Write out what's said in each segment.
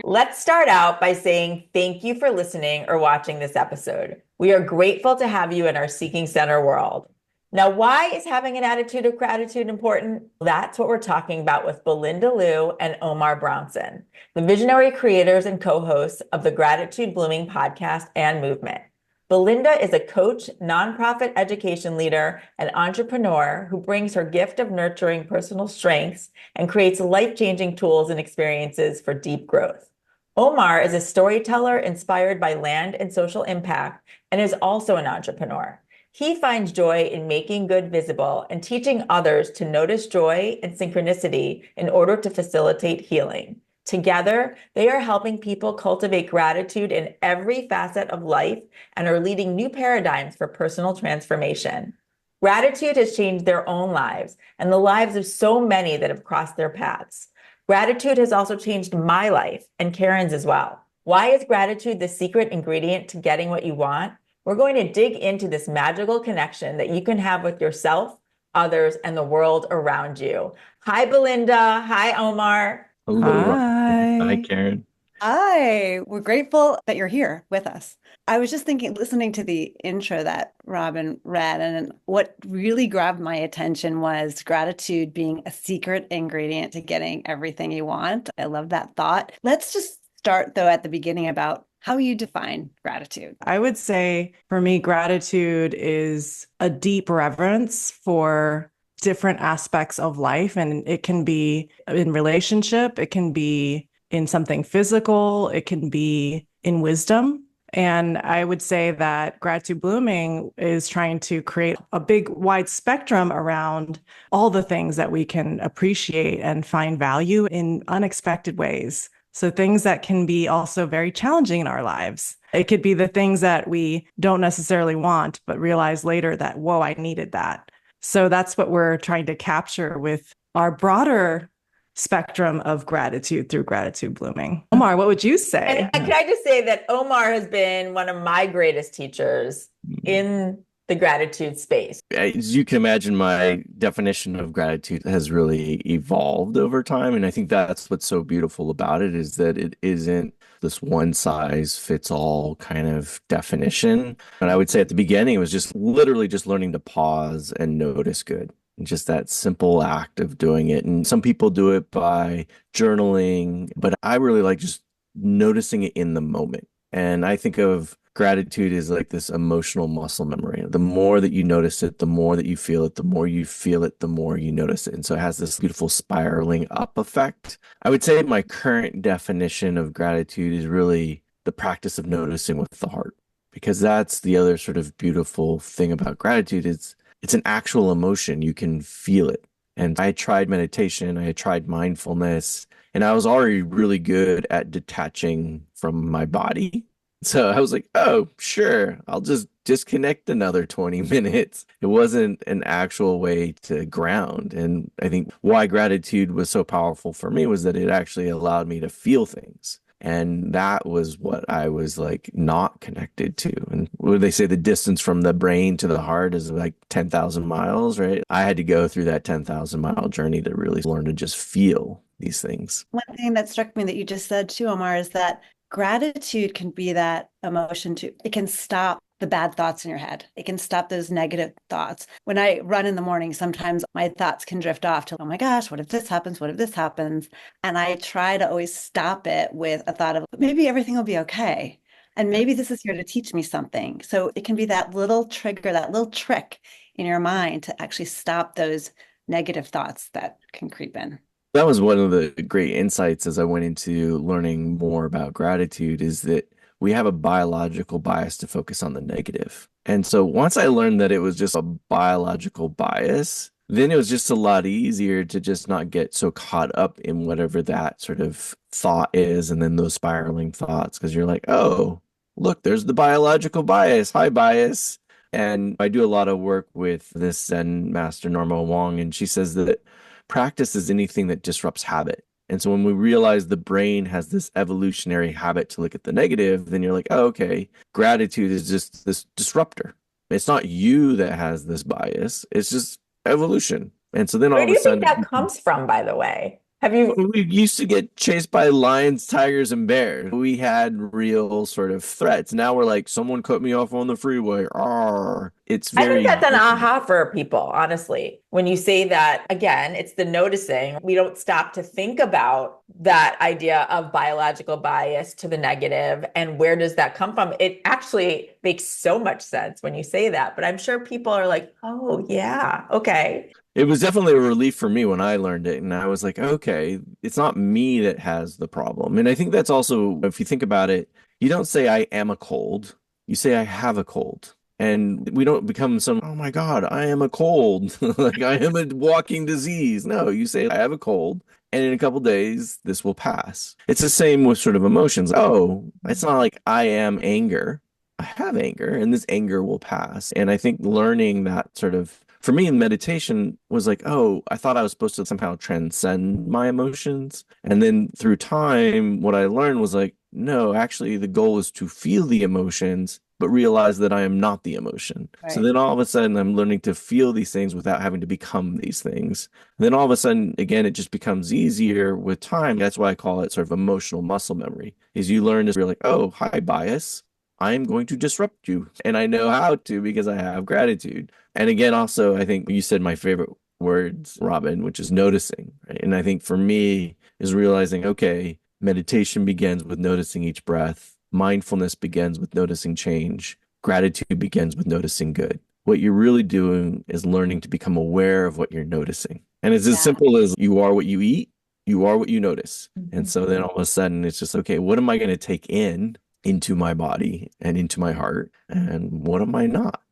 Let's start out by saying thank you for listening or watching this episode. We are grateful to have you in our Seeking Center world. Now, why is having an attitude of gratitude important? That's what we're talking about with Belinda Liu and Omar Brownson, the visionary creators and co-hosts of the Gratitude Blooming podcast and movement. Belinda is a coach, nonprofit education leader, and entrepreneur who brings her gift of nurturing personal strengths and creates life-changing tools and experiences for deep growth. Omar is a storyteller inspired by land and social impact and is also an entrepreneur. He finds joy in making good visible and teaching others to notice joy and synchronicity in order to facilitate healing. Together, they are helping people cultivate gratitude in every facet of life and are leading new paradigms for personal transformation. Gratitude has changed their own lives and the lives of so many that have crossed their paths. Gratitude has also changed my life and Karen's as well. Why is gratitude the secret ingredient to getting what you want? We're going to dig into this magical connection that you can have with yourself, others, and the world around you. Hi, Belinda. Hi, Omar. Hello, Robin. Hi, Hi. Karen. Hi. We're grateful that you're here with us. I was just thinking, listening to the intro that Robin read, and what really grabbed my attention was gratitude being a secret ingredient to getting everything you want. I love that thought. Let's just start, though, at the beginning about how you define gratitude. I would say for me, gratitude is a deep reverence for different aspects of life. And it can be in relationship, it can be in something physical, it can be in wisdom. And I would say that Gratitude Blooming is trying to create a big, wide spectrum around all the things that we can appreciate and find value in unexpected ways. So things that can be also very challenging in our lives. It could be the things that we don't necessarily want, but realize later that, whoa, I needed that. So that's what we're trying to capture with our broader spectrum of gratitude through Gratitude Blooming. Omar, what would you say? And can I just say that Omar has been one of my greatest teachers in the gratitude space. As you can imagine, my definition of gratitude has really evolved over time. And I think that's what's so beautiful about it is that it isn't this one size fits all kind of definition. And I would say at the beginning, it was just literally just learning to pause and notice good. And just that simple act of doing it. And some people do it by journaling, but I really like just noticing it in the moment. And I think of gratitude is like this emotional muscle memory. The more that you notice it, the more that you feel it, the more you feel it, the more you notice it. And so it has this beautiful spiraling up effect. I would say my current definition of gratitude is really the practice of noticing with the heart, because that's the other sort of beautiful thing about gratitude. It's an actual emotion. You can feel it. And I tried meditation, I tried mindfulness, and I was already really good at detaching from my body. So I was like, oh, sure, I'll just disconnect another 20 minutes. It wasn't an actual way to ground. And I think why gratitude was so powerful for me was that it actually allowed me to feel things. And that was what I was like not connected to. And what they say, the distance from the brain to the heart is like 10,000 miles, right? I had to go through that 10,000-mile journey to really learn to just feel these things. One thing that struck me that you just said too, Omar, is that gratitude can be that emotion too. It can stop the bad thoughts in your head. It can stop those negative thoughts. When I run in the morning, sometimes my thoughts can drift off to, oh my gosh, what if this happens? What if this happens? And I try to always stop it with a thought of maybe everything will be okay. And maybe this is here to teach me something. So it can be that little trigger, that little trick in your mind to actually stop those negative thoughts that can creep in. That was one of the great insights as I went into learning more about gratitude is that we have a biological bias to focus on the negative. And so once I learned that it was just a biological bias, then it was just a lot easier to just not get so caught up in whatever that sort of thought is and then those spiraling thoughts because you're like, oh, look, there's the biological bias. Hi, bias. And I do a lot of work with this Zen master, Norma Wong, and she says that practice is anything that disrupts habit. And so when we realize the brain has this evolutionary habit to look at the negative, then you're like, oh, okay, gratitude is just this disruptor. It's not you that has this bias, it's just evolution. And so then all Where of do a you think sudden, that comes from, by the way? Have you We used to get chased by lions, tigers, and bears. We had real sort of threats. Now we're like, someone cut me off on the freeway. Arr. It's I think very that's an different. aha for people, honestly. When you say that, again, it's the noticing. We don't stop to think about that idea of biological bias to the negative and where does that come from? It actually makes so much sense when you say that. But I'm sure people are like, oh, yeah, okay. It was definitely a relief for me when I learned it. And I was like, okay, it's not me that has the problem. And I think that's also, if you think about it, you don't say I am a cold, you say I have a cold. And we don't become some, oh my God, I am a cold. Like I am a walking disease. No, you say I have a cold. And in a couple days, this will pass. It's the same with sort of emotions. Oh, it's not like I am anger. I have anger, and this anger will pass. And I think learning that sort of for me in meditation was like, oh, I thought I was supposed to somehow transcend my emotions. And then through time, what I learned was like, no, actually, the goal is to feel the emotions, but realize that I am not the emotion. So Right. then all of a sudden, I'm learning to feel these things without having to become these things. And then all of a sudden, again, it just becomes easier with time. That's why I call it sort of emotional muscle memory, is you learn to you're like, oh, hi, bias. I'm going to disrupt you. And I know how to because I have gratitude. And again, also, I think you said my favorite words, Robin, which is noticing. Right? And I think for me is realizing, okay, meditation begins with noticing each breath. Mindfulness begins with noticing change. Gratitude begins with noticing good. What you're really doing is learning to become aware of what you're noticing. And it's as Yeah. simple as you are what you eat, you are what you notice. And so then all of a sudden it's just, okay, what am I going to take in into my body and into my heart? And what am I not?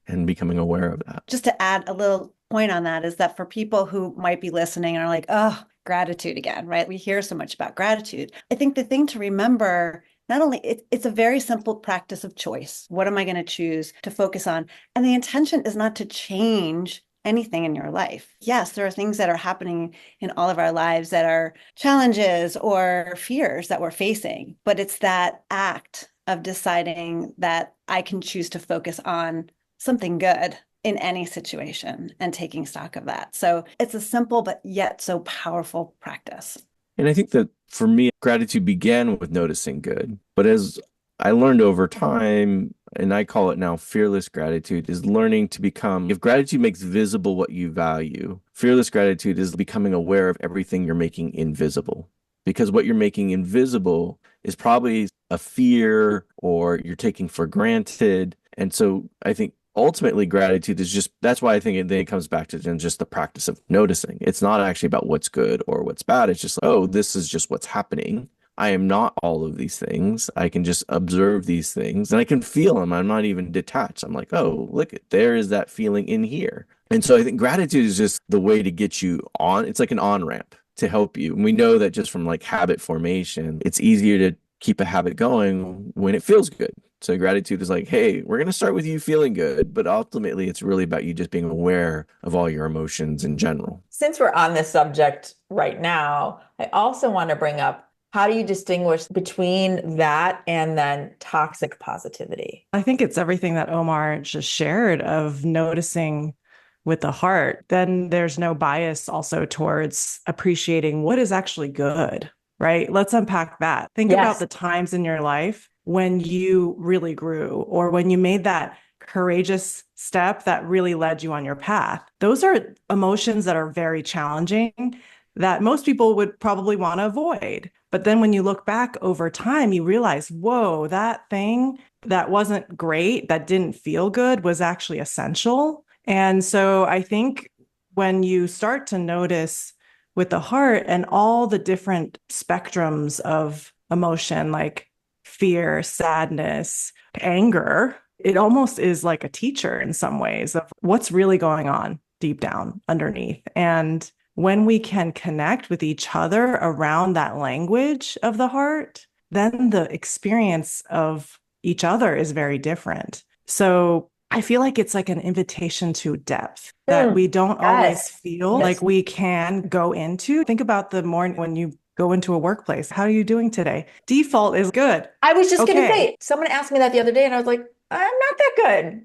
And becoming aware of that. Just to add a little point on that is that for people who might be listening and are like, oh, gratitude again, right? We hear so much about gratitude. I think the thing to remember, not only it's a very simple practice of choice. What am I going to choose to focus on? And the intention is not to change anything in your life. Yes, there are things that are happening in all of our lives that are challenges or fears that we're facing, but it's that act of deciding that I can choose to focus on something good in any situation and taking stock of that. So it's a simple but yet so powerful practice. And I think that for me, gratitude began with noticing good. But as I learned over time, and I call it now fearless gratitude, is learning to become, if gratitude makes visible what you value, fearless gratitude is becoming aware of everything you're making invisible. Because what you're making invisible is probably a fear or you're taking for granted. And so I think ultimately gratitude is just, that's why I think then it comes back to just the practice of noticing. It's not actually about what's good or what's bad. It's just like, oh, this is just what's happening. I am not all of these things. I can just observe these things and I can feel them. I'm not even detached. I'm like, oh, look, there is that feeling in here. And so I think gratitude is just the way to get you on. It's like an on-ramp to help you. And we know that just from like habit formation, it's easier to keep a habit going when it feels good. So gratitude is like, hey, we're going to start with you feeling good, but ultimately it's really about you just being aware of all your emotions in general. Since we're on this subject right now, I also want to bring up, how do you distinguish between that and then toxic positivity? I think it's everything that Omar just shared of noticing with the heart. Then there's no bias also towards appreciating what is actually good, right? Let's unpack that. Think Yes. about the times in your life when you really grew or when you made that courageous step that really led you on your path. Those are emotions that are very challenging that most people would probably want to avoid. But then when you look back over time, you realize, whoa, that thing that wasn't great, that didn't feel good, was actually essential. And so I think when you start to notice with the heart and all the different spectrums of emotion, like fear, sadness, anger, it almost is like a teacher in some ways of what's really going on deep down underneath. And when we can connect with each other around that language of the heart, then the experience of each other is very different. So I feel like it's like an invitation to depth that we don't always feel like we can go into. Think about the morning when you go into a workplace. How are you doing today? Default is good. I was just going to Okay. say, someone asked me that the other day and I was like, I'm not that good.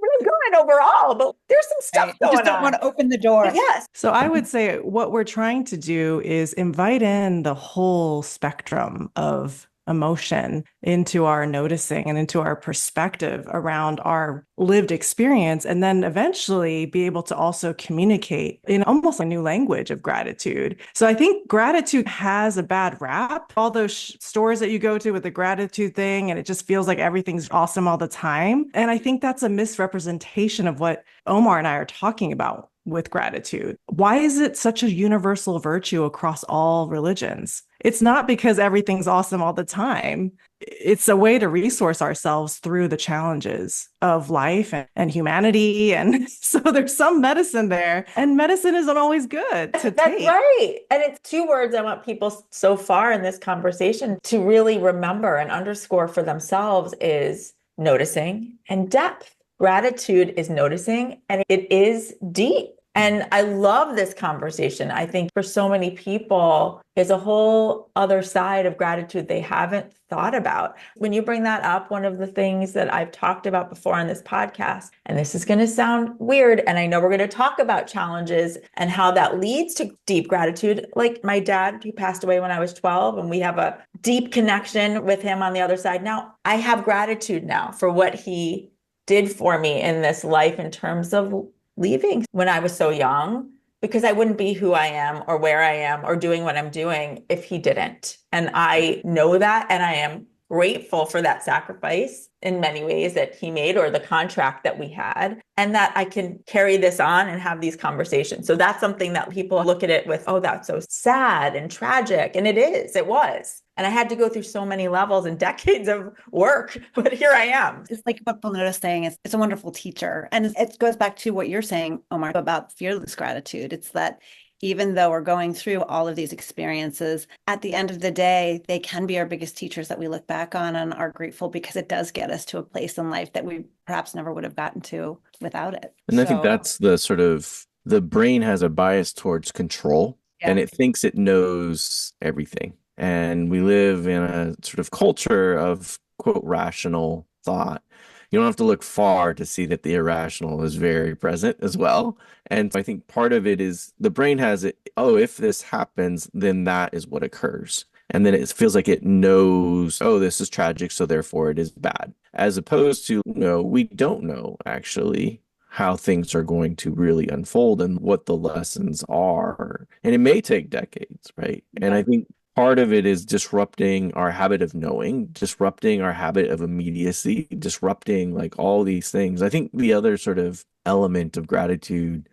Really good overall, but there's some stuff You going just don't on. want to open the door. Yes. So I would say what we're trying to do is invite in the whole spectrum of emotion into our noticing and into our perspective around our lived experience, and then eventually be able to also communicate in almost a new language of gratitude. So I think gratitude has a bad rap. All those stores that you go to with the gratitude thing, and it just feels like everything's awesome all the time. And I think that's a misrepresentation of what Omar and I are talking about with gratitude. Why is it such a universal virtue across all religions? It's not because everything's awesome all the time. It's a way to resource ourselves through the challenges of life and humanity. And so there's some medicine there, and medicine isn't always good to That's take. right. And it's two words I want people so far in this conversation to really remember and underscore for themselves is noticing and depth. Gratitude is noticing and it is deep. And I love this conversation. I think for so many people, is a whole other side of gratitude they haven't thought about. When you bring that up, one of the things that I've talked about before on this podcast, and this is going to sound weird, and I know we're going to talk about challenges and how that leads to deep gratitude. Like my dad, he passed away when I was 12, and we have a deep connection with him on the other side. Now, I have gratitude now for what he did for me in this life in terms of leaving when I was so young, because I wouldn't be who I am or where I am or doing what I'm doing if he didn't. And I know that, and I am grateful for that sacrifice in many ways that he made, or the contract that we had, and that I can carry this on and have these conversations. So that's something that people look at it with, oh, that's so sad and tragic. And it was. And I had to go through so many levels and decades of work, but here I am. It's like what Belinda is saying, it's a wonderful teacher. And it goes back to what you're saying, Omar, about fearless gratitude. It's that even though we're going through all of these experiences, at the end of the day, they can be our biggest teachers that we look back on and are grateful, because it does get us to a place in life that we perhaps never would have gotten to without it. And I think that's the sort of, the brain has a bias towards control, and it thinks it knows everything. And we live in a sort of culture of, quote, rational thought. You don't have to look far to see that the irrational is very present as well. And I think part of it is the brain has it, oh, if this happens, then that is what occurs. And then it feels like it knows, oh, this is tragic, so therefore it is bad. As opposed to, no, we don't know actually how things are going to really unfold and what the lessons are. And it may take decades, right? And I think part of it is disrupting our habit of knowing, disrupting our habit of immediacy, disrupting like all these things. I think the other sort of element of gratitude,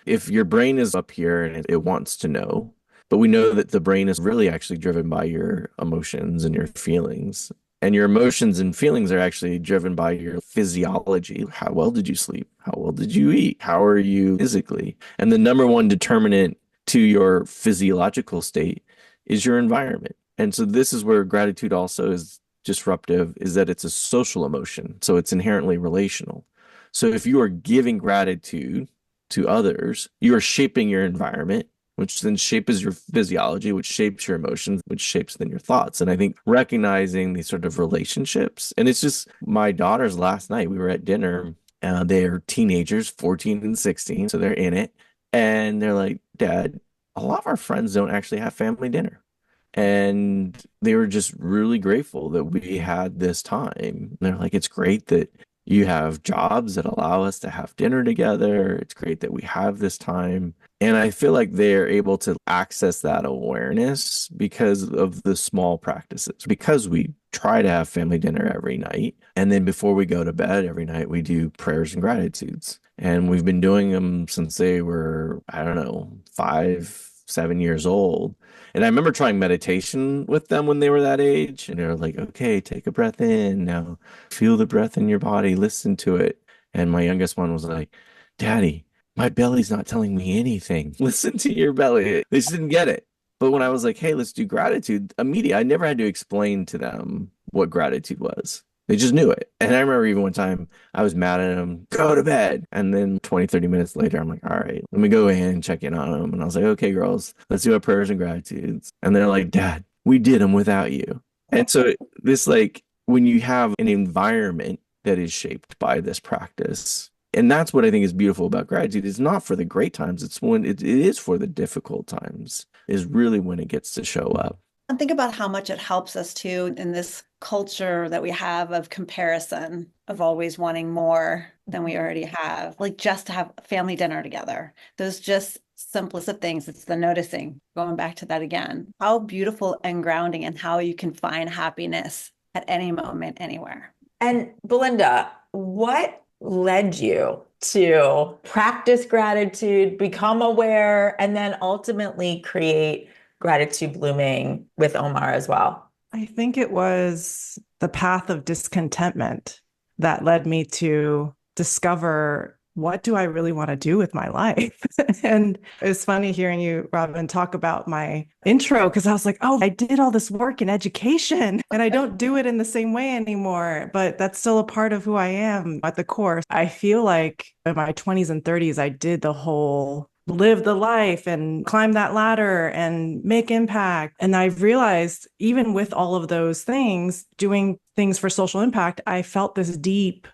if your brain is up here and it wants to know, but we know that the brain is really actually driven by your emotions and your feelings. And your emotions and feelings are actually driven by your physiology. How well did you sleep? How well did you eat? How are you physically? And the number one determinant to your physiological state is your environment. And so this is where gratitude also is disruptive, is that it's a social emotion. So it's inherently relational. So if you are giving gratitude to others, you are shaping your environment, which then shapes your physiology, which shapes your emotions, which shapes then your thoughts. And I think recognizing these sort of relationships, and it's just my daughters last night, we were at dinner, they are teenagers, 14 and 16, so they're in it. And they're like, Dad, a lot of our friends don't actually have family dinner. And they were just really grateful that we had this time. And they're like, it's great that you have jobs that allow us to have dinner together. It's great that we have this time. And I feel like they're able to access that awareness because of the small practices, because we try to have family dinner every night. And then before we go to bed every night, we do prayers and gratitudes. And we've been doing them since they were, I don't know, 5, 7 years old. And I remember trying meditation with them when they were that age. And they're like, okay, take a breath in. Now feel the breath in your body, listen to it. And my youngest one was like, Daddy, my belly's not telling me anything. Listen to your belly. They just didn't get it. But when I was like, hey, let's do gratitude, immediately, I never had to explain to them what gratitude was. They just knew it. And I remember even one time I was mad at them, go to bed. And then 20, 30 minutes later, I'm like, all right, let me go in and check in on them. And I was like, okay, girls, let's do our prayers and gratitudes. And they're like, Dad, we did them without you. And so this, like, when you have an environment that is shaped by this practice. And that's what I think is beautiful about gratitude. It's not for the great times. It's when it is for the difficult times is really when it gets to show up. And think about how much it helps us too in this culture that we have of comparison, of always wanting more than we already have, like just to have family dinner together. Those just simplest of things. It's the noticing, going back to that again. How beautiful and grounding, and how you can find happiness at any moment, anywhere. And Belinda, what led you to practice gratitude, become aware, and then ultimately create Gratitude Blooming with Omar as well? I think it was the path of discontentment that led me to discover, what do I really want to do with my life? And it's funny hearing you, Robin, talk about my intro, because I was like, oh, I did all this work in education and I don't do it in the same way anymore, but that's still a part of who I am at the core. I feel like in my 20s and 30s, I did the whole live the life and climb that ladder and make impact. And I've realized, even with all of those things, doing things for social impact, I felt this deep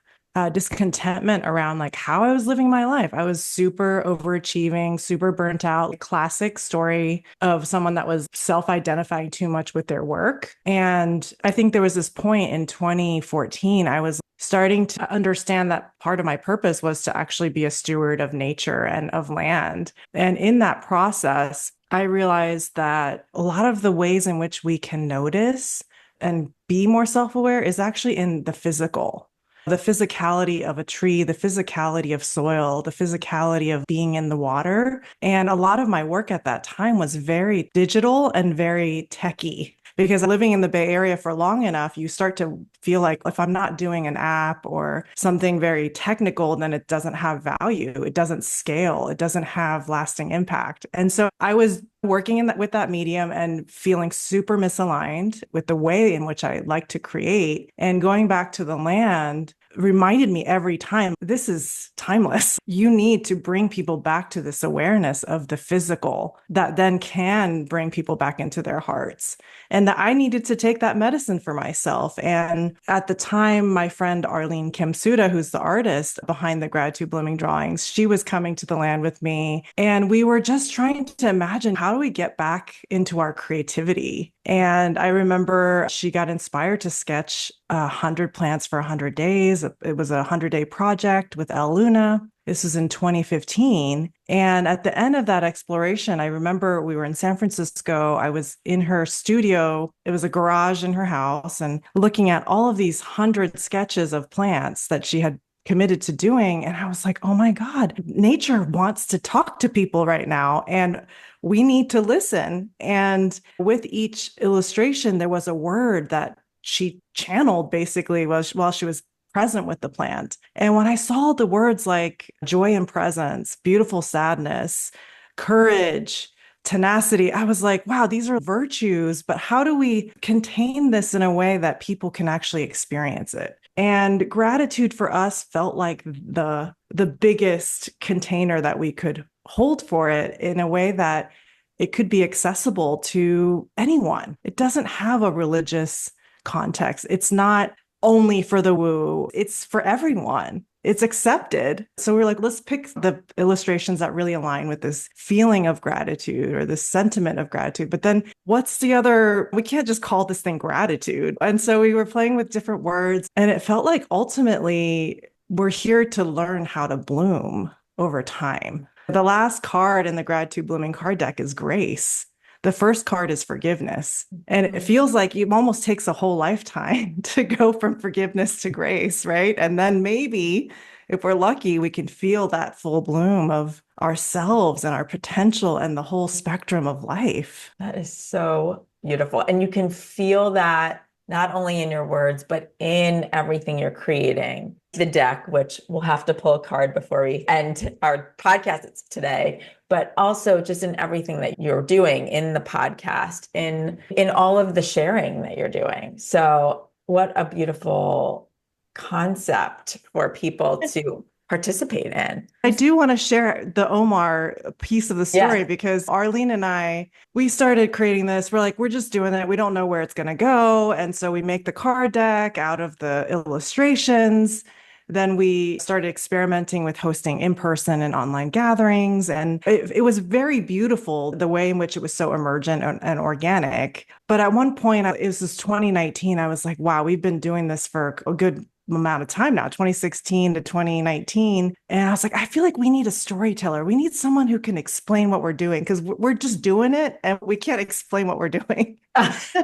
discontentment around like how I was living my life. I was super overachieving, super burnt out. Classic story of someone that was self-identifying too much with their work. And I think there was this point in 2014, I was starting to understand that part of my purpose was to actually be a steward of nature and of land. And in that process, I realized that a lot of the ways in which we can notice and be more self-aware is actually in the physical. The physicality of a tree, the physicality of soil, the physicality of being in the water. And a lot of my work at that time was very digital and very techy. Because living in the Bay Area for long enough, you start to feel like if I'm not doing an app or something very technical, then it doesn't have value. It doesn't scale. It doesn't have lasting impact. And so I was working with that medium and feeling super misaligned with the way in which I like to create. And going back to the land reminded me every time, this is timeless. You need to bring people back to this awareness of the physical that then can bring people back into their hearts. And that I needed to take that medicine for myself. And at the time, my friend Arlene Kimsuda, who's the artist behind the Gratitude Blooming drawings, she was coming to the land with me. And we were just trying to imagine, how do we get back into our creativity? And I remember she got inspired to sketch 100 plants for 100 days. It was a 100-day project with El Luna. This was in 2015. And at the end of that exploration, I remember we were in San Francisco. I was in her studio. It was a garage in her house, and looking at all of these 100 sketches of plants that she had committed to doing. And I was like, oh my God, nature wants to talk to people right now. And we need to listen. And with each illustration, there was a word that she channeled basically while she was present with the plant. And when I saw the words like joy and presence, beautiful sadness, courage, tenacity, I was like, wow, these are virtues, but how do we contain this in a way that people can actually experience it? And gratitude for us felt like the biggest container that we could hold for it, in a way that it could be accessible to anyone. It doesn't have a religious context. It's not only for the woo, it's for everyone. It's accepted. So we're like, let's pick the illustrations that really align with this feeling of gratitude or this sentiment of gratitude. But then what's the other? We can't just call this thing gratitude. And so we were playing with different words, and it felt like ultimately we're here to learn how to bloom over time. The last card in the Gratitude Blooming card deck is grace. The first card is forgiveness. And it feels like it almost takes a whole lifetime to go from forgiveness to grace, right? And then maybe, if we're lucky, we can feel that full bloom of ourselves and our potential and the whole spectrum of life. That is so beautiful. And you can feel that not only in your words, but in everything you're creating. The deck, which we'll have to pull a card before we end our podcast today, but also just in everything that you're doing in the podcast, in all of the sharing that you're doing. So what a beautiful concept for people to participate in. I do want to share the Omar piece of the story because Arlene and I, we started creating this. We're like, we're just doing it. We don't know where it's going to go. And so we make the card deck out of the illustrations. Then we started experimenting with hosting in-person and online gatherings. And it was very beautiful, the way in which it was so emergent and organic. But at one point, it was this 2019, I was like, wow, we've been doing this for a good amount of time now, 2016 to 2019. And I was like, I feel like we need a storyteller. We need someone who can explain what we're doing because we're just doing it and we can't explain what we're doing.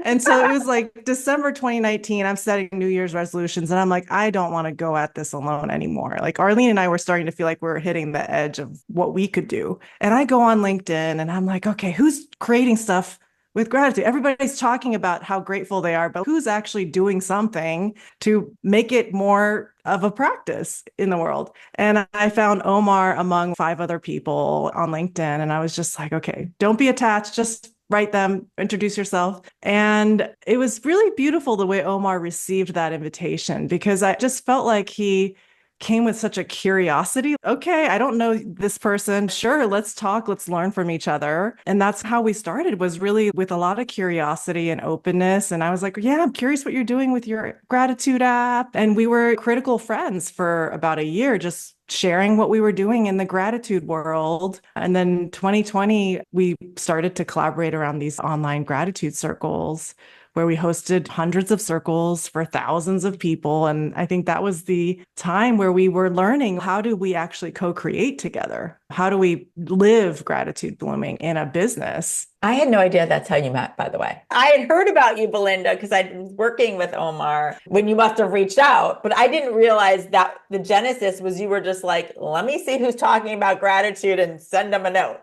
And so it was like December 2019, I'm setting New Year's resolutions and I'm like, I don't want to go at this alone anymore. Like Arlene and I were starting to feel like we were hitting the edge of what we could do. And I go on LinkedIn and I'm like, okay, who's creating stuff with gratitude? Everybody's talking about how grateful they are, but who's actually doing something to make it more of a practice in the world? And I found Omar among 5 other people on LinkedIn. And I was just like, okay, don't be attached, just write them, introduce yourself. And it was really beautiful the way Omar received that invitation because I just felt like he came with such a curiosity. Okay, I don't know this person. Sure, let's talk, let's learn from each other. And that's how we started, was really with a lot of curiosity and openness. And I was like, yeah, I'm curious what you're doing with your gratitude app. And we were critical friends for about a year, just sharing what we were doing in the gratitude world. And then 2020, we started to collaborate around these online gratitude circles where we hosted hundreds of circles for thousands of people. And I think that was the time where we were learning, how do we actually co-create together? How do we live gratitude blooming in a business? I had no idea that's how you met, by the way. I had heard about you, Belinda, because I was working with Omar when you must have reached out, but I didn't realize that the genesis was you were just like, let me see who's talking about gratitude and send them a note.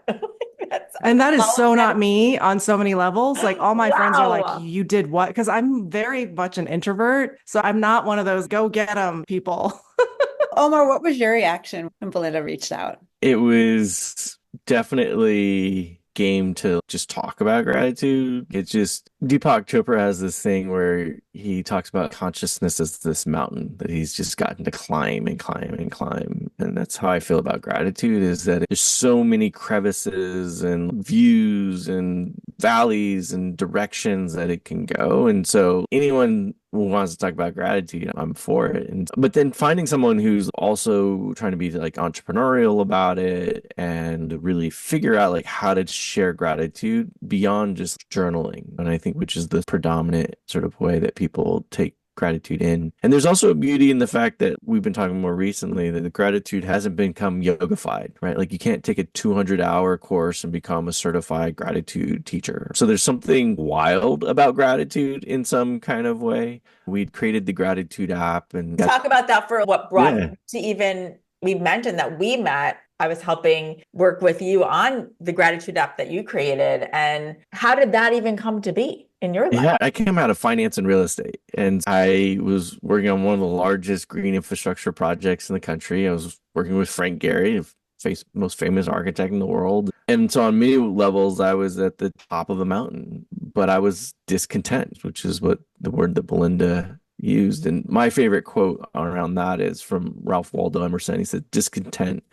And that is so not me on so many levels. Like all my friends are like, Wow. you did what? Because I'm very much an introvert. So I'm not one of those go get them people. Omar, what was your reaction when Belinda reached out? It was definitely game to just talk about gratitude. It's just Deepak Chopra has this thing where he talks about consciousness as this mountain that he's just gotten to climb and climb and climb. And that's how I feel about gratitude, is that there's so many crevices and views and valleys and directions that it can go. And so anyone who wants to talk about gratitude, I'm for it. But then finding someone who's also trying to be like entrepreneurial about it and really figure out like how to share gratitude beyond just journaling. And I think which is the predominant sort of way that people take gratitude in. And there's also a beauty in the fact that we've been talking more recently that the gratitude hasn't become yogified, right? Like you can't take a 200-hour course and become a certified gratitude teacher. So there's something wild about gratitude in some kind of way. We'd created the gratitude app and talk about that for what brought you to even, we mentioned that we met. I was helping work with you on the gratitude app that you created. And how did that even come to be in your life? Yeah, I came out of finance and real estate, and I was working on one of the largest green infrastructure projects in the country. I was working with Frank Gehry, the most famous architect in the world. And so on many levels, I was at the top of the mountain, but I was discontent, which is what the word that Belinda used. And my favorite quote around that is from Ralph Waldo Emerson. He said, discontent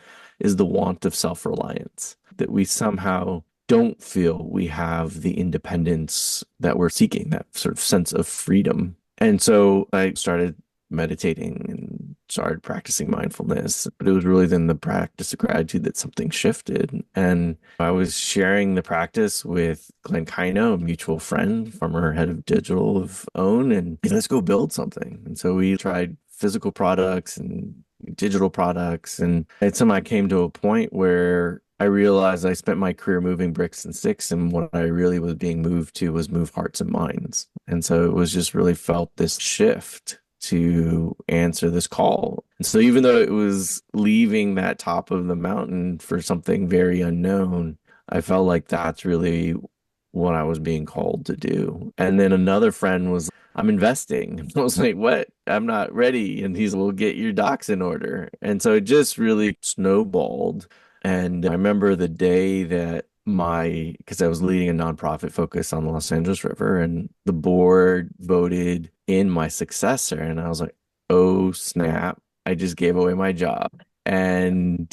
is the want of self-reliance, that we somehow don't feel we have the independence that we're seeking, that sort of sense of freedom. And so I started meditating and started practicing mindfulness. But it was really then the practice of gratitude that something shifted. And I was sharing the practice with Glenn Kino, a mutual friend, former head of digital of OWN, and let's go build something. And so we tried physical products and digital products. And somehow I came to a point where I realized I spent my career moving bricks and sticks, and what I really was being moved to was move hearts and minds. And so it was just really felt this shift to answer this call. And so even though it was leaving that top of the mountain for something very unknown, I felt like that's really what I was being called to do. And then another friend was, I'm investing. I was like, what? I'm not ready. And he's, well, get your docs in order. And so it just really snowballed. And I remember the day that because I was leading a nonprofit focus on the Los Angeles River, and the board voted in my successor. And I was like, oh, snap. I just gave away my job. And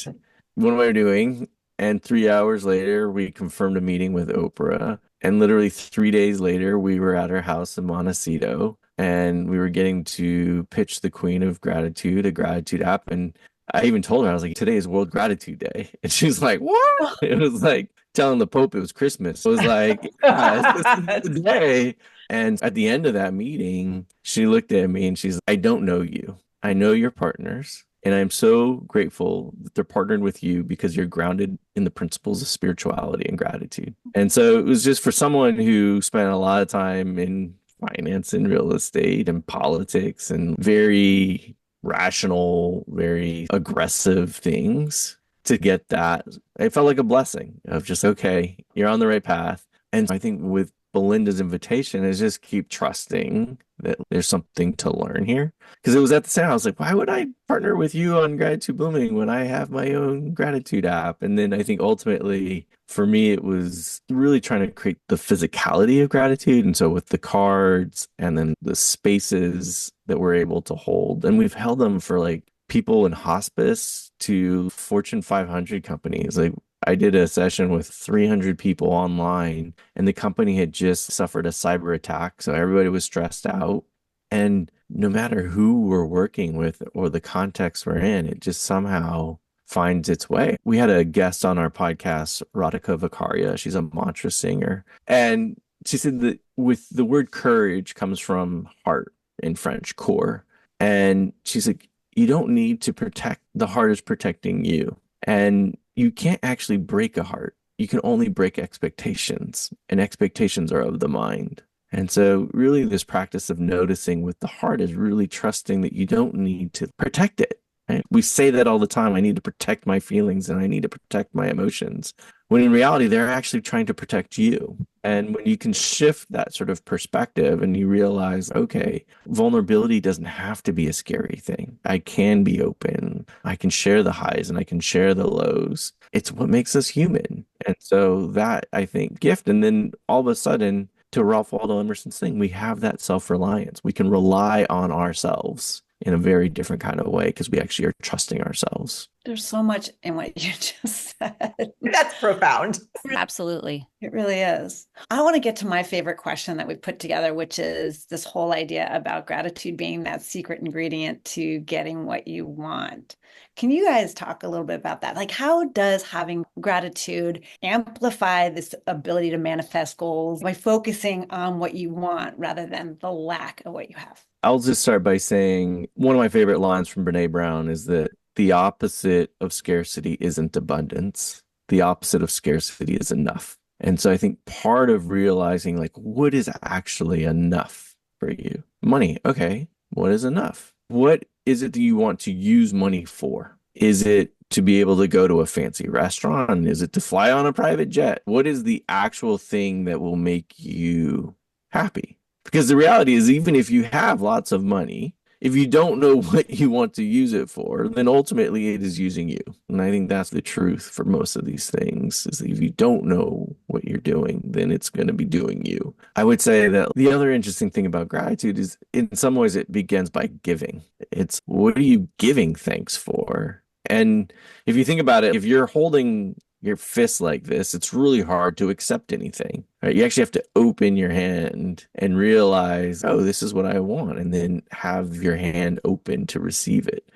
what am I doing? And 3 hours later, we confirmed a meeting with Oprah. And literally 3 days later, we were at her house in Montecito and we were getting to pitch the Queen of Gratitude, a gratitude app. And I even told her, I was like, today is World Gratitude Day. And she's like, what? It was like telling the Pope it was Christmas. It was like, yeah, this is the day. And at the end of that meeting, she looked at me and she's like, I don't know you. I know your partners. And I'm so grateful that they're partnered with you because you're grounded in the principles of spirituality and gratitude. And so it was just for someone who spent a lot of time in finance and real estate and politics and very rational, very aggressive things to get that. It felt like a blessing of just, okay, you're on the right path. And I think with Belinda's invitation is just keep trusting that there's something to learn here. Because it was at the same, I was like, why would I partner with you on Gratitude Blooming when I have my own gratitude app? And then I think ultimately for me, it was really trying to create the physicality of gratitude. And so with the cards and then the spaces that we're able to hold, and we've held them for like people in hospice to Fortune 500 companies. Like I did a session with 300 people online, and the company had just suffered a cyber attack. So everybody was stressed out. And no matter who we're working with or the context we're in, it just somehow finds its way. We had a guest on our podcast, Radhika Vakaria. She's a mantra singer. And she said that with the word courage comes from heart in French, core. And she's like, you don't need to protect, the heart is protecting you. And you can't actually break a heart. You can only break expectations, and expectations are of the mind. And so really this practice of noticing with the heart is really trusting that you don't need to protect it. Right? We say that all the time. I need to protect my feelings and I need to protect my emotions. When in reality, they're actually trying to protect you. And when you can shift that sort of perspective and you realize, okay, vulnerability doesn't have to be a scary thing. I can be open. I can share the highs and I can share the lows. It's what makes us human. And so that, I think, gift. And then all of a sudden, to Ralph Waldo Emerson's thing, we have that self-reliance. We can rely on ourselves in a very different kind of way because we actually are trusting ourselves. There's so much in what you just said. That's profound. Absolutely. It really is. I want to get to my favorite question that we put together, which is this whole idea about gratitude being that secret ingredient to getting what you want. Can you guys talk a little bit about that? Like, how does having gratitude amplify this ability to manifest goals by focusing on what you want rather than the lack of what you have? I'll just start by saying one of my favorite lines from Brene Brown is that the opposite of scarcity isn't abundance. The opposite of scarcity is enough. And so I think part of realizing like what is actually enough for you? Money. Okay. What is enough? What is it that you want to use money for? Is it to be able to go to a fancy restaurant? Is it to fly on a private jet? What is the actual thing that will make you happy? Because the reality is, even if you have lots of money, if you don't know what you want to use it for, then ultimately it is using you. And I think that's the truth for most of these things, is that if you don't know what you're doing, then it's going to be doing you. I would say that the other interesting thing about gratitude is in some ways it begins by giving. It's what are you giving thanks for? And if you think about it, if you're holding your fist like this, it's really hard to accept anything. Right? You actually have to open your hand and realize, oh, this is what I want, and then have your hand open to receive it.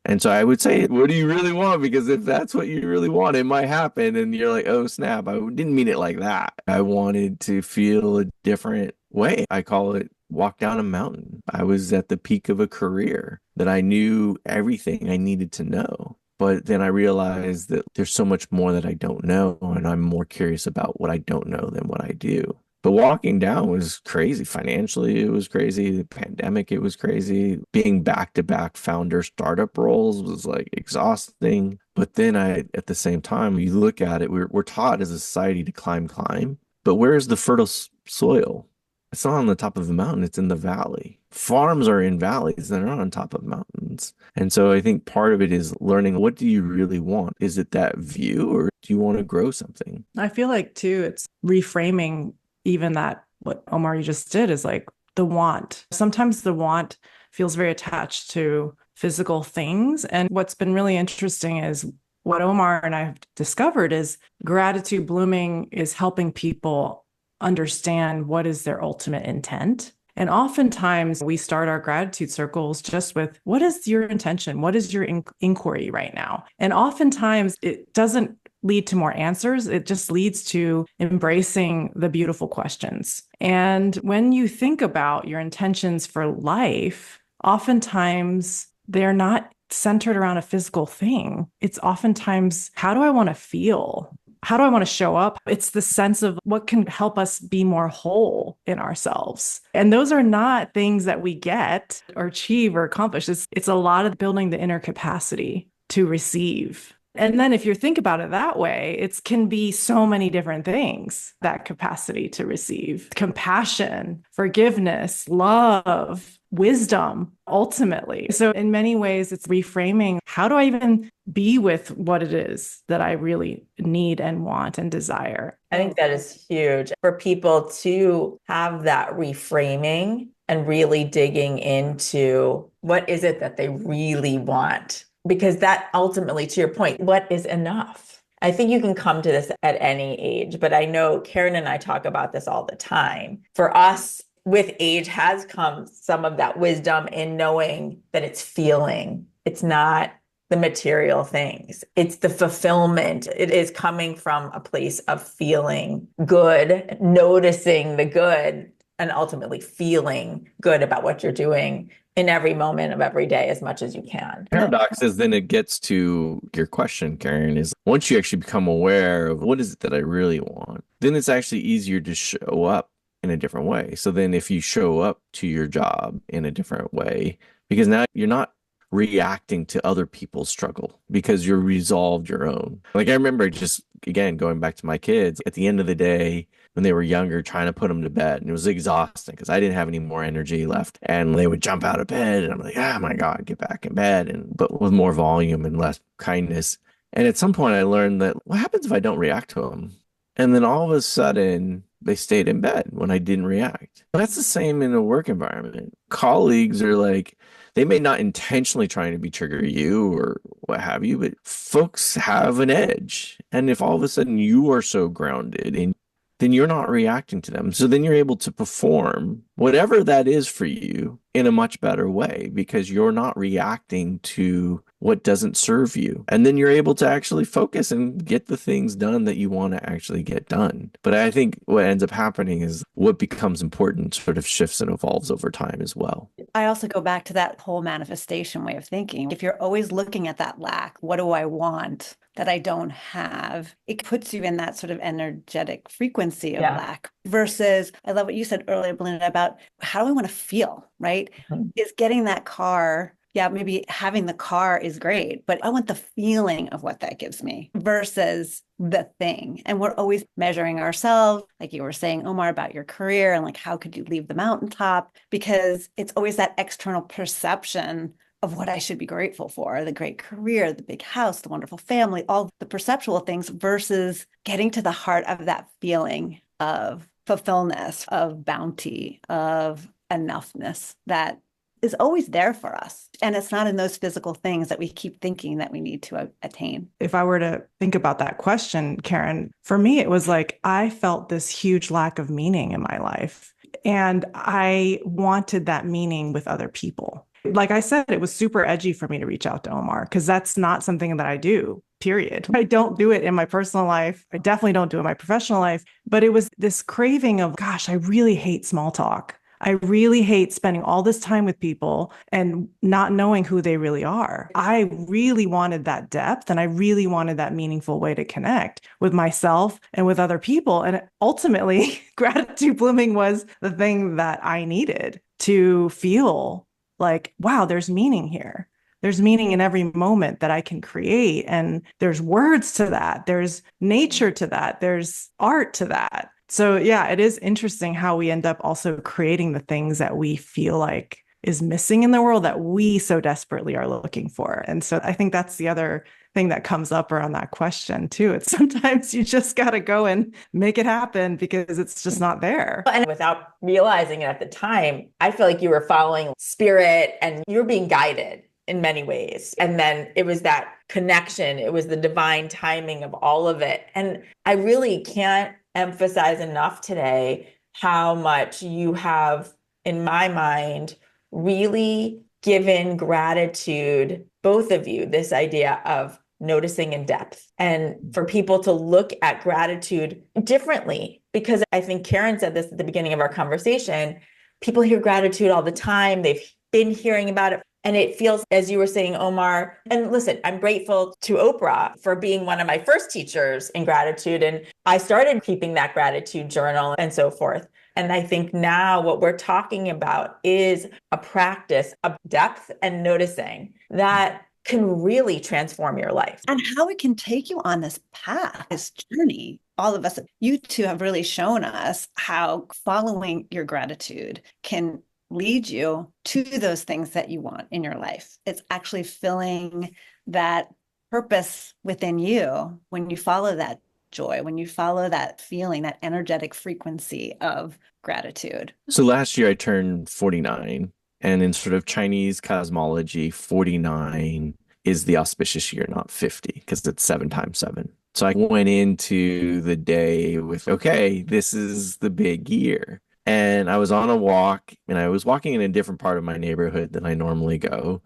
And so I would say, what do you really want? Because if that's what you really want, it might happen. And you're like, oh, snap, I didn't mean it like that. I wanted to feel a different way. I call it walk down a mountain. I was at the peak of a career that I knew everything I needed to know. But then I realized that there's so much more that I don't know, and I'm more curious about what I don't know than what I do. But walking down was crazy. Financially, it was crazy. The pandemic, it was crazy. Being back-to-back founder startup roles was like exhausting. But then at the same time, you look at it, we're taught as a society to climb. But where is the fertile soil? It's not on the top of the mountain, it's in the valley. Farms are in valleys, they're not on top of mountains. And so I think part of it is learning, what do you really want? Is it that view, or do you want to grow something? I feel like too, it's reframing even that what Omar you just did is like the want. Sometimes the want feels very attached to physical things. And what's been really interesting is what Omar and I have discovered is gratitude blooming is helping people understand what is their ultimate intent. And oftentimes we start our gratitude circles just with, what is your intention? What is your inquiry right now? And oftentimes it doesn't lead to more answers. It just leads to embracing the beautiful questions. And when you think about your intentions for life, oftentimes they're not centered around a physical thing. It's oftentimes, how do I want to feel? How do I want to show up? It's the sense of what can help us be more whole in ourselves. And those are not things that we get or achieve or accomplish. It's a lot of building the inner capacity to receive. And then if you think about it that way, it can be so many different things, that capacity to receive compassion, forgiveness, love, wisdom, ultimately. So in many ways, it's reframing, how do I even be with what it is that I really need and want and desire? I think that is huge for people to have that reframing and really digging into what is it that they really want. Because that ultimately, to your point, what is enough? I think you can come to this at any age, but I know Karen and I talk about this all the time. For us, with age has come some of that wisdom in knowing that it's feeling. It's not the material things. It's the fulfillment. It is coming from a place of feeling good, noticing the good, and ultimately feeling good about what you're doing in every moment of every day as much as you can. Paradox is then it gets to your question, Karen, is once you actually become aware of what is it that I really want, then it's actually easier to show up in a different way. So then if you show up to your job in a different way, because now you're not reacting to other people's struggle because you're resolved your own. Like I remember just, again, going back to my kids at the end of the day, when they were younger, trying to put them to bed. And it was exhausting because I didn't have any more energy left. And they would jump out of bed and I'm like, oh my God, get back in bed. But with more volume and less kindness. And at some point I learned that what happens if I don't react to them? And then all of a sudden they stayed in bed when I didn't react. That's the same in a work environment. Colleagues are like, they may not intentionally trying to be trigger you or what have you, but folks have an edge. And if all of a sudden you are so grounded and then you're not reacting to them. So then you're able to perform whatever that is for you in a much better way because you're not reacting to what doesn't serve you. And then you're able to actually focus and get the things done that you want to actually get done. But I think what ends up happening is what becomes important sort of shifts and evolves over time as well. I also go back to that whole manifestation way of thinking. If you're always looking at that lack, what do I want that I don't have? It puts you in that sort of energetic frequency of lack versus, I love what you said earlier, Belinda, about how do I want to feel, right? Mm-hmm. Is getting that car, maybe having the car is great, but I want the feeling of what that gives me versus the thing. And we're always measuring ourselves, like you were saying, Omar, about your career and like, how could you leave the mountaintop? Because it's always that external perception of what I should be grateful for, the great career, the big house, the wonderful family, all the perceptual things versus getting to the heart of that feeling of fulfillment, of bounty, of enoughness that is always there for us. And it's not in those physical things that we keep thinking that we need to attain. If I were to think about that question, Karen, for me, it was like I felt this huge lack of meaning in my life. And I wanted that meaning with other people. Like I said, it was super edgy for me to reach out to Omar because that's not something that I do, period. I don't do it in my personal life. I definitely don't do it in my professional life. But it was this craving of, gosh, I really hate small talk. I really hate spending all this time with people and not knowing who they really are. I really wanted that depth and I really wanted that meaningful way to connect with myself and with other people. And ultimately, gratitude blooming was the thing that I needed to feel like, wow, there's meaning here. There's meaning in every moment that I can create. And there's words to that. There's nature to that. There's art to that. So yeah, it is interesting how we end up also creating the things that we feel like is missing in the world that we so desperately are looking for. And so I think that's the other thing that comes up around that question too. It's sometimes you just got to go and make it happen because it's just not there. And without realizing it at the time, I feel like you were following spirit and you were being guided. in many ways. And then it was that connection. It was the divine timing of all of it. And I really can't emphasize enough today how much you have, in my mind, really given gratitude, both of you, this idea of noticing in depth, and for people to look at gratitude differently. Because I think Karen said this at the beginning of our conversation, people hear gratitude all the time. They've been hearing about it. And it feels, as you were saying, Omar, and listen, I'm grateful to Oprah for being one of my first teachers in gratitude. And I started keeping that gratitude journal and so forth. And I think now what we're talking about is a practice of depth and noticing that can really transform your life. And how it can take you on this path, this journey. All of us, you two have really shown us how following your gratitude can lead you to those things that you want in your life. It's actually filling that purpose within you when you follow that joy, when you follow that feeling, that energetic frequency of gratitude. So last year I turned 49, and in sort of Chinese cosmology, 49 is the auspicious year, not 50, because it's 7 times 7. So I went into the day with, okay, this is the big year. And I was on a walk, and I was walking in a different part of my neighborhood than I normally go.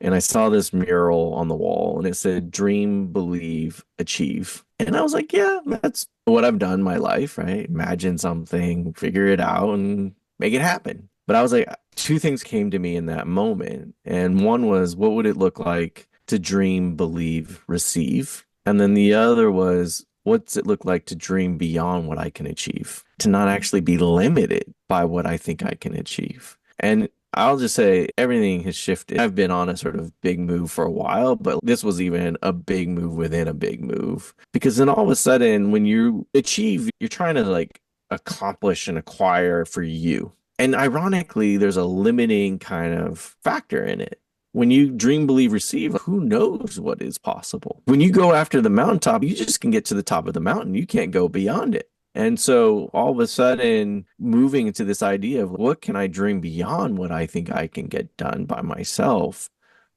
And I saw this mural on the wall, and it said, dream, believe, achieve. And I was like, yeah, that's what I've done in my life, right? Imagine something, figure it out, and make it happen. But I was like, two things came to me in that moment. And one was, what would it look like to dream, believe, receive? And then the other was, what's it look like to dream beyond what I can achieve? To not actually be limited by what I think I can achieve. And I'll just say everything has shifted. I've been on a sort of big move for a while, but this was even a big move within a big move. Because then all of a sudden, when you achieve, you're trying to like accomplish and acquire for you. And ironically, there's a limiting kind of factor in it. When you dream, believe, receive, who knows what is possible? When you go after the mountaintop, you just can get to the top of the mountain. You can't go beyond it. And so all of a sudden, moving into this idea of what can I dream beyond what I think I can get done by myself,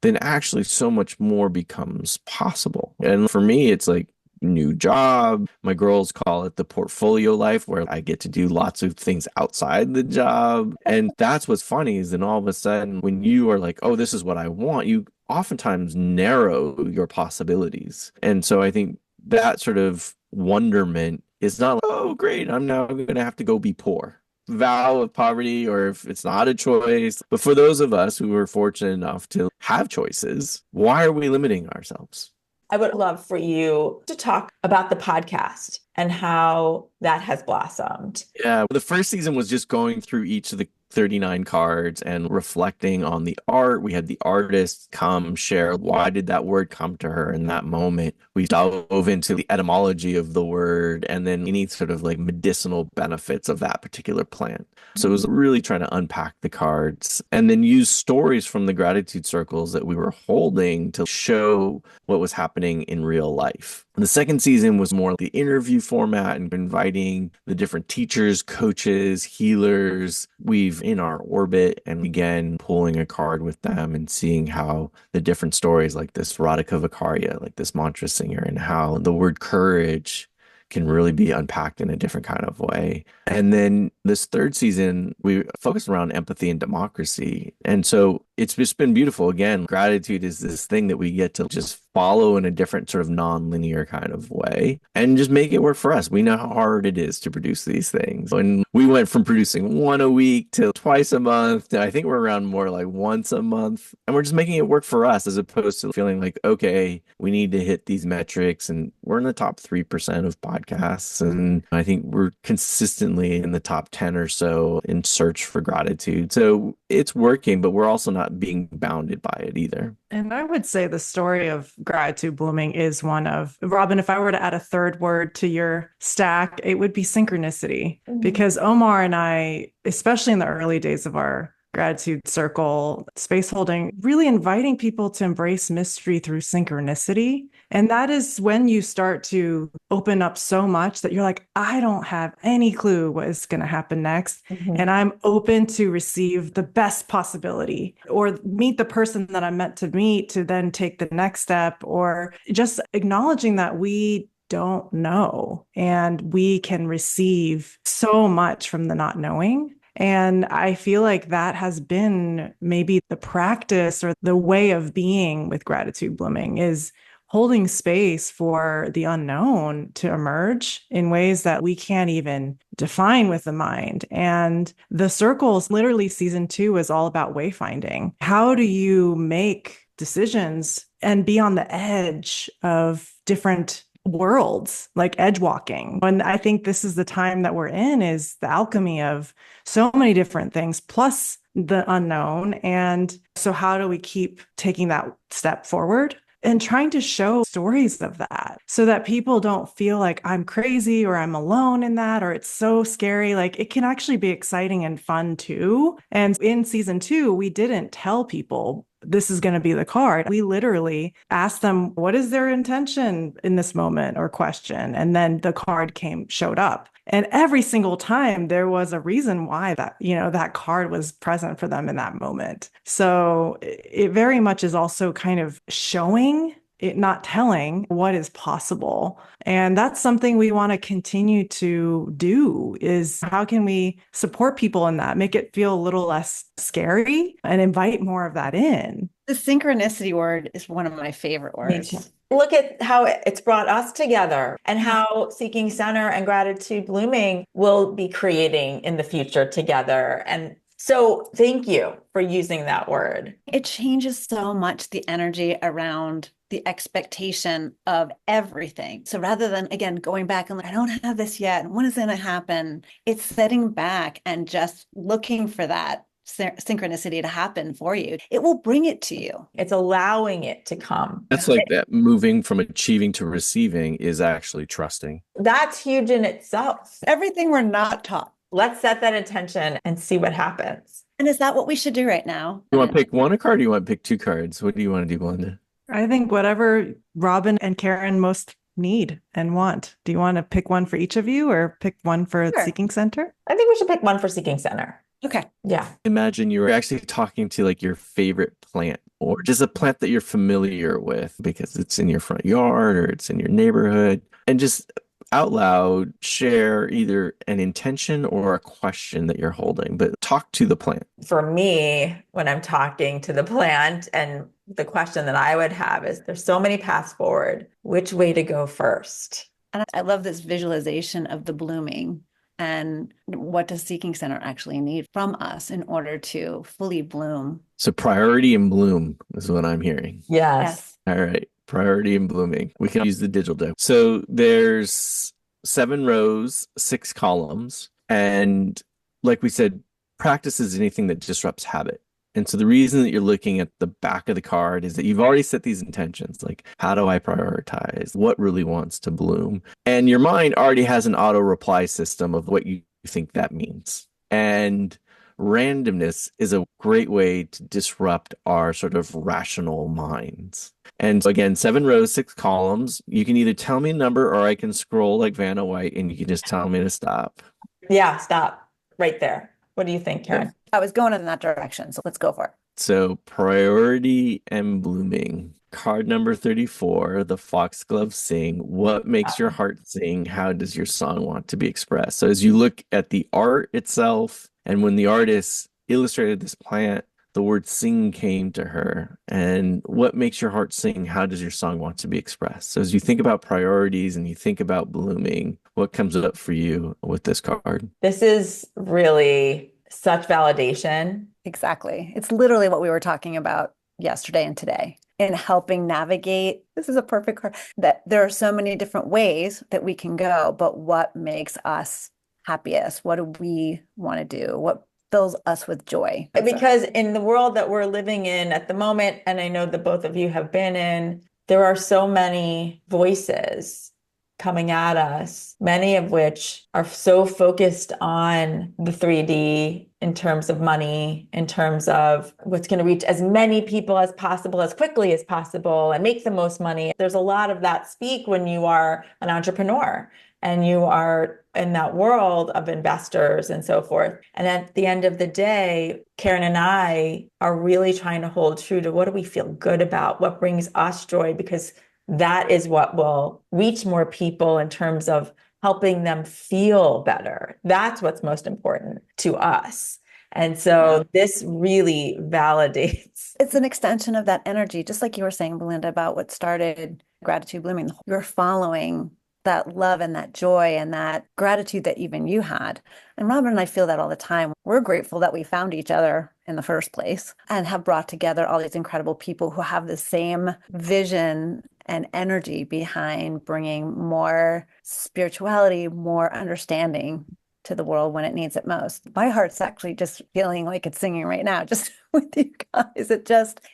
then actually so much more becomes possible. And for me, it's like new job. My girls call it the portfolio life, where I get to do lots of things outside the job. And that's what's funny is then all of a sudden, when you are like, oh, this is what I want, you oftentimes narrow your possibilities. And so I think that sort of wonderment is not like, oh, great, I'm now going to have to go be poor. Vow of poverty, or if it's not a choice. But for those of us who are fortunate enough to have choices, why are we limiting ourselves? I would love for you to talk about the podcast and how that has blossomed. Yeah, the first season was just going through each of the 39 cards and reflecting on the art. We had the artist come share why did that word come to her in that moment. We dove into the etymology of the word and then any sort of like medicinal benefits of that particular plant. So it was really trying to unpack the cards and then use stories from the gratitude circles that we were holding to show what was happening in real life. The second season was more the interview format and inviting the different teachers, coaches, healers we've in our orbit, and again pulling a card with them and seeing how the different stories like this Radhika Vikarya, like this mantra singer, and how the word courage can really be unpacked in a different kind of way. And then this third season, we focused around empathy and democracy. And so it's just been beautiful. Again, gratitude is this thing that we get to just follow in a different sort of non-linear kind of way and just make it work for us. We know how hard it is to produce these things. And we went from producing one a week to twice a month to I think we're around more like once a month. And we're just making it work for us as opposed to feeling like, okay, we need to hit these metrics. And we're in the top 3% of podcasts. And I think we're consistently in the top 10 or so in search for gratitude. So it's working, but we're also not being bounded by it either. And I would say the story of gratitude blooming is one of, Robin, if I were to add a third word to your stack, it would be synchronicity. Because Omar and I, especially in the early days of our gratitude circle space holding, really inviting people to embrace mystery through synchronicity And that is when you start to open up so much that you're like, I don't have any clue what is going to happen next. And I'm open to receive the best possibility or meet the person that I'm meant to meet to then take the next step, or just acknowledging that we don't know and we can receive so much from the not knowing. And I feel like that has been maybe the practice or the way of being with gratitude blooming, is holding space for the unknown to emerge in ways that we can't even define with the mind. And the circles, literally season 2 is all about wayfinding. How do you make decisions and be on the edge of different worlds, like edge walking? And I think this is the time that we're in, is the alchemy of so many different things, plus the unknown. And so how do we keep taking that step forward? And trying to show stories of that so that people don't feel like I'm crazy or I'm alone in that, or it's so scary. Like, it can actually be exciting and fun too. And in season 2, we didn't tell people this is going to be the card. We literally asked them, what is their intention in this moment or question? And then the card showed up. And every single time there was a reason why that card was present for them in that moment. So it very much is also kind of showing it, not telling what is possible. And that's something we want to continue to do, is how can we support people in that, make it feel a little less scary and invite more of that in. The synchronicity word is one of my favorite words. Look at how it's brought us together and how Seeking Center and Gratitude Blooming will be creating in the future together. And so thank you for using that word. It changes so much the energy around the expectation of everything. So rather than, again, going back and like, I don't have this yet, when is it going to happen? It's sitting back and just looking for that synchronicity to happen for you. It will bring it to you. It's allowing it to come. That's like that moving from achieving to receiving is actually trusting. That's huge in itself. Everything we're not taught. Let's set that intention and see what happens. And is that what we should do right now? You want to pick one card or you want to pick 2 cards? What do you want to do, Belinda? I think whatever Robin and Karen most need and want. Do you want to pick one for each of you, or pick one for Sure. Seeking Center? I think we should pick one for Seeking Center. Okay. Yeah. Imagine you were actually talking to like your favorite plant, or just a plant that you're familiar with because it's in your front yard or it's in your neighborhood, and just out loud share either an intention or a question that you're holding, but talk to the plant. For me, when I'm talking to the plant, and the question that I would have is, there's so many paths forward. Which way to go first? And I love this visualization of the blooming. And what does Seeking Center actually need from us in order to fully bloom? So priority and bloom is what I'm hearing. Yes. All right. Priority and blooming. We can use the digital deck. So there's 7 rows, 6 columns. And like we said, practice is anything that disrupts habit. And so the reason that you're looking at the back of the card is that you've already set these intentions. Like, how do I prioritize? What really wants to bloom? And your mind already has an auto reply system of what you think that means. And randomness is a great way to disrupt our sort of rational minds. And so again, 7 rows, 6 columns. You can either tell me a number or I can scroll like Vanna White and you can just tell me to stop. Yeah, stop right there. What do you think, Karen? I was going in that direction, so let's go for it. So priority and blooming. Card number 34, the foxglove sing. What makes your heart sing? How does your song want to be expressed? So as you look at the art itself, and when the artist illustrated this plant, the word sing came to her. And what makes your heart sing? How does your song want to be expressed? So as you think about priorities and you think about blooming, what comes up for you with this card? This is really such validation. Exactly. It's literally what we were talking about yesterday and today in helping navigate. This is a perfect card, that there are so many different ways that we can go, but what makes us happiest? What do we want to do? What fills us with joy? Because in the world that we're living in at the moment, and I know that both of you have been in, there are so many voices coming at us, many of which are so focused on the 3D in terms of money, in terms of what's going to reach as many people as possible, as quickly as possible, and make the most money. There's a lot of that speak when you are an entrepreneur and you are in that world of investors and so forth. And at the end of the day, Karen and I are really trying to hold true to what do we feel good about, what brings us joy, because that is what will reach more people in terms of helping them feel better. That's what's most important to us. And so this really validates. It's an extension of that energy, just like you were saying, Belinda, about what started Gratitude Blooming. You're following that love and that joy and that gratitude that even you had. And Robin and I feel that all the time. We're grateful that we found each other in the first place and have brought together all these incredible people who have the same vision and energy behind bringing more spirituality, more understanding to the world when it needs it most. My heart's actually just feeling like it's singing right now, just with you guys.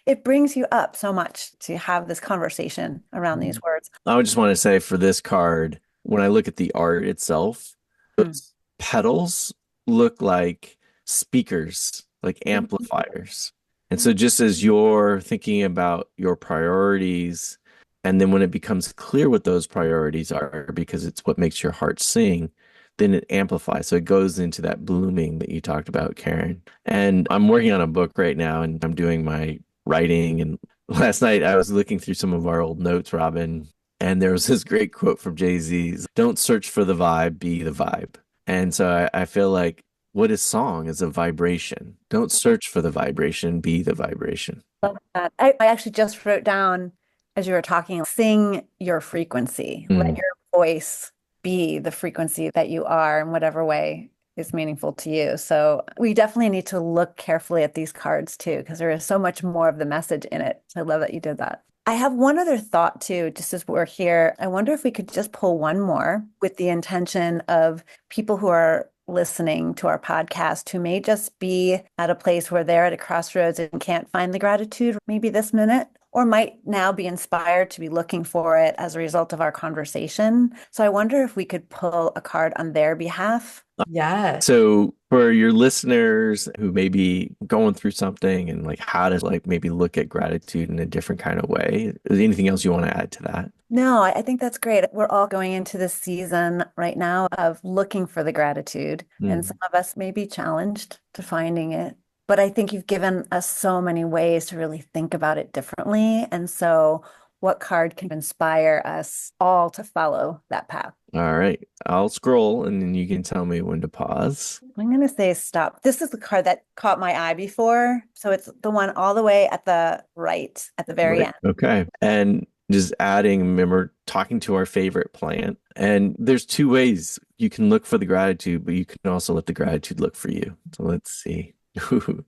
It brings you up so much to have this conversation around these words. I would just want to say for this card, when I look at the art itself, those petals look like speakers, like amplifiers. And so just as you're thinking about your priorities, and then when it becomes clear what those priorities are, because it's what makes your heart sing, then it amplifies. So it goes into that blooming that you talked about, Karen. And I'm working on a book right now and I'm doing my writing. And last night I was looking through some of our old notes, Robin, and there was this great quote from Jay-Z's, "Don't search for the vibe, be the vibe." And so I feel like what is song is a vibration. Don't search for the vibration, be the vibration. Love that. I actually just wrote down as you were talking, sing your frequency. Let your voice be the frequency that you are in whatever way is meaningful to you. So we definitely need to look carefully at these cards too, because there is so much more of the message in it. So I love that you did that. I have one other thought too, just as we're here. I wonder if we could just pull one more with the intention of people who are listening to our podcast who may just be at a place where they're at a crossroads and can't find the gratitude maybe this minute, or might now be inspired to be looking for it as a result of our conversation. So I wonder if we could pull a card on their behalf. Yes. So for your listeners who may be going through something and like how to like maybe look at gratitude in a different kind of way, is there anything else you want to add to that? No, I think that's great. We're all going into this season right now of looking for the gratitude, and some of us may be challenged to finding it. But I think you've given us so many ways to really think about it differently. And so what card can inspire us all to follow that path? All right. I'll scroll and then you can tell me when to pause. I'm going to say stop. This is the card that caught my eye before. So it's the one all the way at the right, at the very end. Okay. And just adding, remember, talking to our favorite plant. And there's two ways you can look for the gratitude, but you can also let the gratitude look for you. So let's see.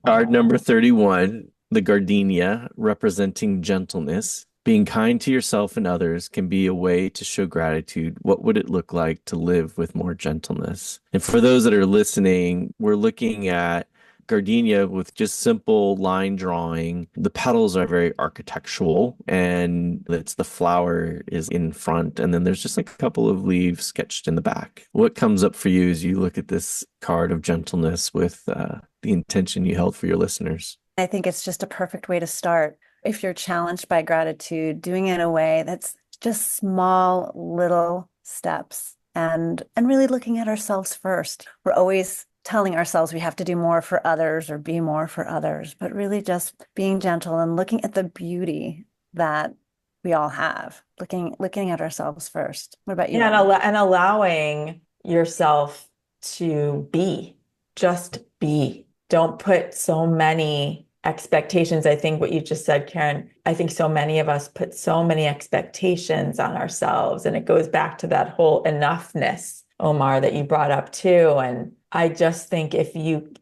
Card number 31, the gardenia, representing gentleness. Being kind to yourself and others can be a way to show gratitude. What would it look like to live with more gentleness? And for those that are listening, we're looking at gardenia with just simple line drawing. The petals are very architectural and it's the flower is in front. And then there's just like a couple of leaves sketched in the back. What comes up for you as you look at this card of gentleness with the intention you held for your listeners? I think it's just a perfect way to start. If you're challenged by gratitude, doing it in a way that's just small little steps and really looking at ourselves first. We're always telling ourselves we have to do more for others or be more for others, but really just being gentle and looking at the beauty that we all have, looking at ourselves first. What about you? Yeah, and allowing yourself to be, just be. Don't put so many expectations. I think what you just said, Karen, I think so many of us put so many expectations on ourselves. And it goes back to that whole enoughness, Omar, that you brought up too. And I just think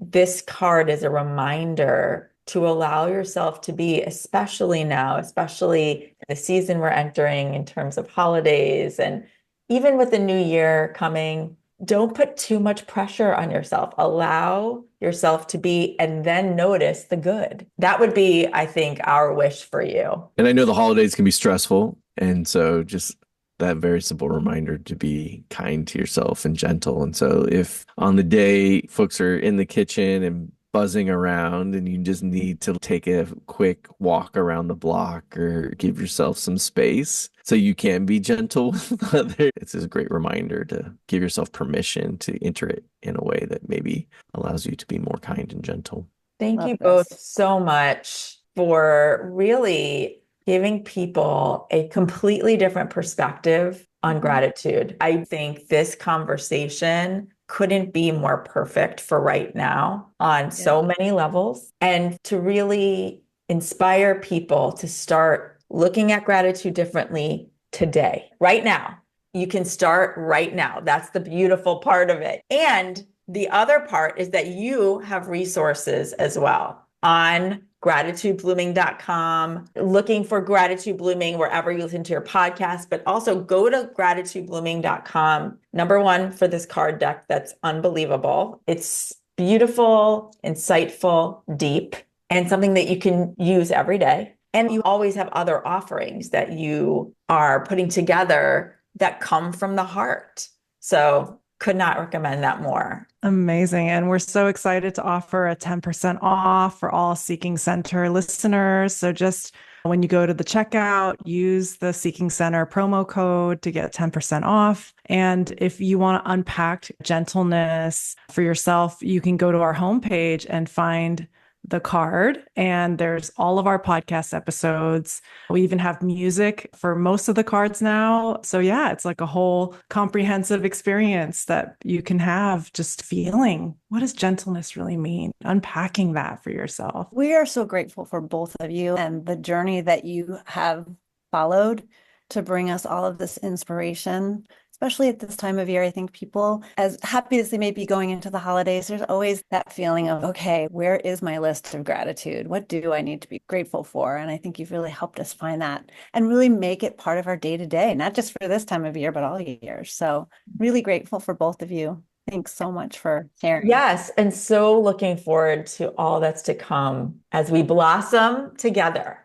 this card is a reminder to allow yourself to be, especially now, especially the season we're entering in terms of holidays and even with the new year coming. Don't put too much pressure on yourself. Allow yourself to be and then notice the good. That would be, I think, our wish for you. And I know the holidays can be stressful. And so just that very simple reminder to be kind to yourself and gentle. And so if on the day folks are in the kitchen and buzzing around and you just need to take a quick walk around the block or give yourself some space so you can be gentle with others, it's a great reminder to give yourself permission to enter it in a way that maybe allows you to be more kind and gentle. Thank Love you this. both so much for really giving people a completely different perspective on gratitude. I think this conversation couldn't be more perfect for right now on so many levels, and to really inspire people to start looking at gratitude differently today, right now. You can start right now. That's the beautiful part of it. And the other part is that you have resources as well on gratitudeblooming.com, looking for Gratitude Blooming wherever you listen to your podcast, but also go to gratitudeblooming.com. Number one, for this card deck that's unbelievable. It's beautiful, insightful, deep, and something that you can use every day. And you always have other offerings that you are putting together that come from the heart. So could not recommend that more. Amazing. And we're so excited to offer a 10% off for all Seeking Center listeners. So just when you go to the checkout, use the Seeking Center promo code to get 10% off. And if you want to unpack gentleness for yourself, you can go to our homepage and find the card, and there's all of our podcast episodes. We even have music for most of the cards now. So yeah, it's like a whole comprehensive experience that you can have, just feeling, what does gentleness really mean? Unpacking that for yourself. We are so grateful for both of you and the journey that you have followed to bring us all of this inspiration. Especially at this time of year, I think people, as happy as they may be going into the holidays, there's always that feeling of, okay, where is my list of gratitude? What do I need to be grateful for? And I think you've really helped us find that and really make it part of our day to day, not just for this time of year, but all years. So really grateful for both of you. Thanks so much for sharing. Yes, and so looking forward to all that's to come as we blossom together.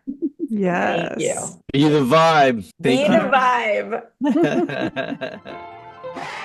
Yes. Thank you. Be the vibe. Be Thank the vibe. you.